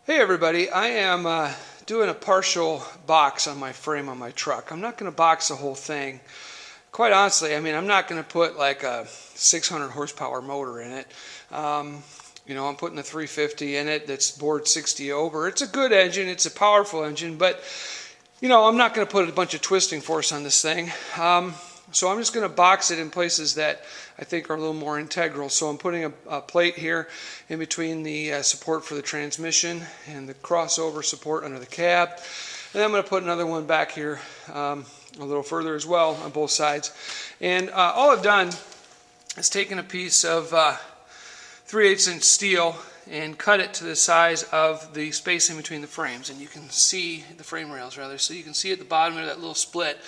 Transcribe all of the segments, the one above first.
Hey everybody, I am doing a partial box on my frame on my truck. I'm not going to box the whole thing. Quite honestly, I'm not going to put like a 600 horsepower motor in it. I'm putting a 350 in it that's bored 60 over. It's a good engine, it's a powerful engine, but I'm not going to put a bunch of twisting force on this thing. So I'm just going to box it in places that I think are a little more integral. So I'm putting a plate here in between the support for the transmission and the crossover support under the cab. And I'm going to put another one back here a little further as well on both sides. And all I've done is taken a piece of 3/8 inch steel and cut it to the size of the space in between the frames. And you can see the frame rails rather. So you can see at the bottom of that little split.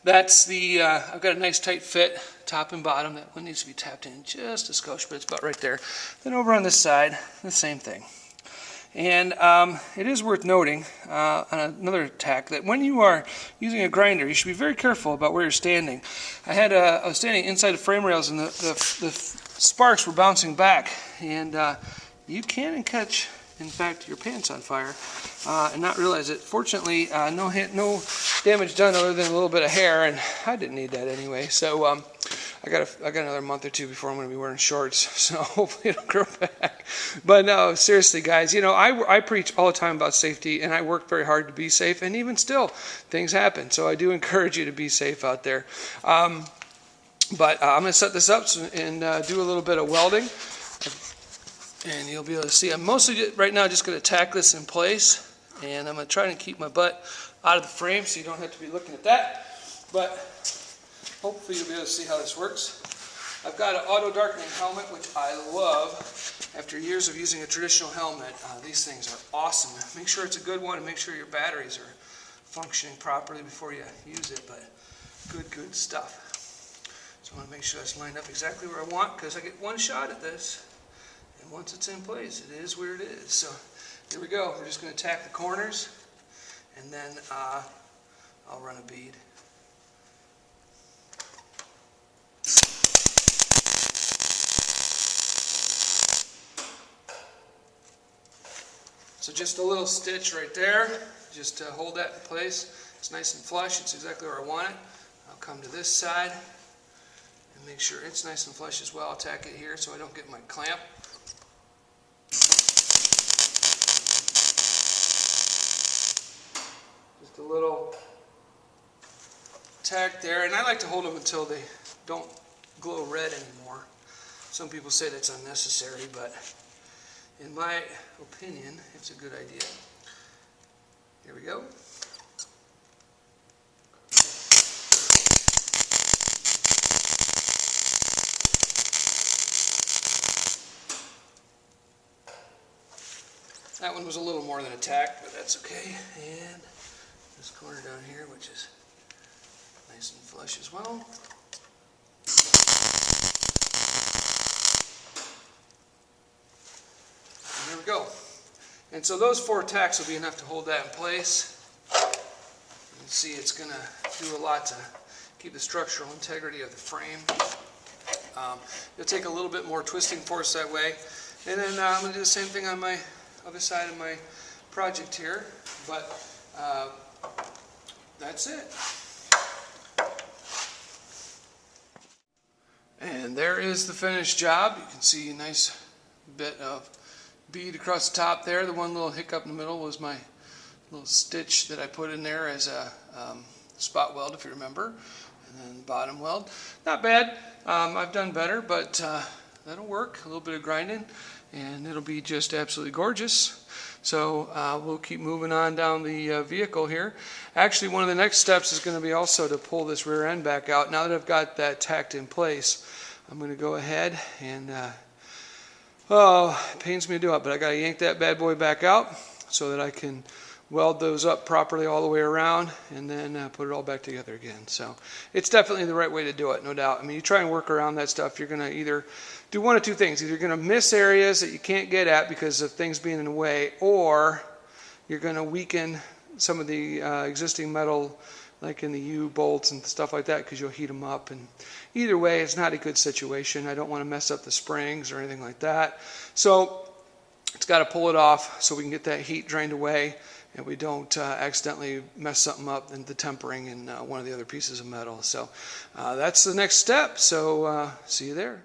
That's the, I've got a nice tight fit, top and bottom. That one needs to be tapped in just a skosh, but it's about right there. Then over on this side, the same thing. And it is worth noting on another tack that when you are using a grinder, you should be very careful about where you're standing. I was standing inside the frame rails and the sparks were bouncing back, and you can catch, in fact, your pants on fire and not realize it. Fortunately, no damage done other than a little bit of hair, and I didn't need that anyway. So I got another month or two before I'm going to be wearing shorts, so hopefully it'll grow back. But no, seriously, guys, I preach all the time about safety, and I work very hard to be safe, and even still, things happen. So I do encourage you to be safe out there. But I'm going to set this up and do a little bit of welding. And you'll be able to see, I'm mostly right now just going to tack this in place, and I'm going to try and keep my butt out of the frame so you don't have to be looking at that, but hopefully you'll be able to see how this works. I've got an auto darkening helmet, which I love. After years of using a traditional helmet, these things are awesome. Make sure it's a good one and make sure your batteries are functioning properly before you use it, but good stuff. So I want to make sure that's lined up exactly where I want, because I get one shot at this. And once it's in place, it is where it is. So here we go. We're just going to tack the corners, and then I'll run a bead. So just a little stitch right there, just to hold that in place. It's nice and flush. It's exactly where I want it. I'll come to this side and make sure it's nice and flush as well. I'll tack it here so I don't get my clamp. Just a little tack there, and I like to hold them until they don't glow red anymore. Some people say that's unnecessary, but in my opinion, it's a good idea. Here we go. That one was a little more than a tack, but that's okay. And this corner down here, which is nice and flush as well. And there we go. And so those 4 tacks will be enough to hold that in place. You can see it's going to do a lot to keep the structural integrity of the frame. You'll take a little bit more twisting force that way. And then I'm going to do the same thing on my other side of my project here, but that's it. And there is the finished job. You can see a nice bit of bead across the top there. The one little hiccup in the middle was my little stitch that I put in there as a spot weld, if you remember, and then bottom weld. Not bad. I've done better, but that'll work. A little bit of grinding, and it'll be just absolutely gorgeous. So we'll keep moving on down the vehicle here. Actually, one of the next steps is going to be also to pull this rear end back out. Now that I've got that tacked in place, I'm going to go ahead and, it pains me to do it, but I got to yank that bad boy back out so that I can weld those up properly all the way around, and then put it all back together again. So it's definitely the right way to do it, no doubt. You try and work around that stuff, you're going to either do one of two things. Either you're going to miss areas that you can't get at because of things being in the way, or you're going to weaken some of the existing metal, like in the U-bolts and stuff like that, because you'll heat them up. And either way, it's not a good situation. I don't want to mess up the springs or anything like that. So it's got to pull it off so we can get that heat drained away and we don't accidentally mess something up in the tempering in one of the other pieces of metal. So that's the next step. So see you there.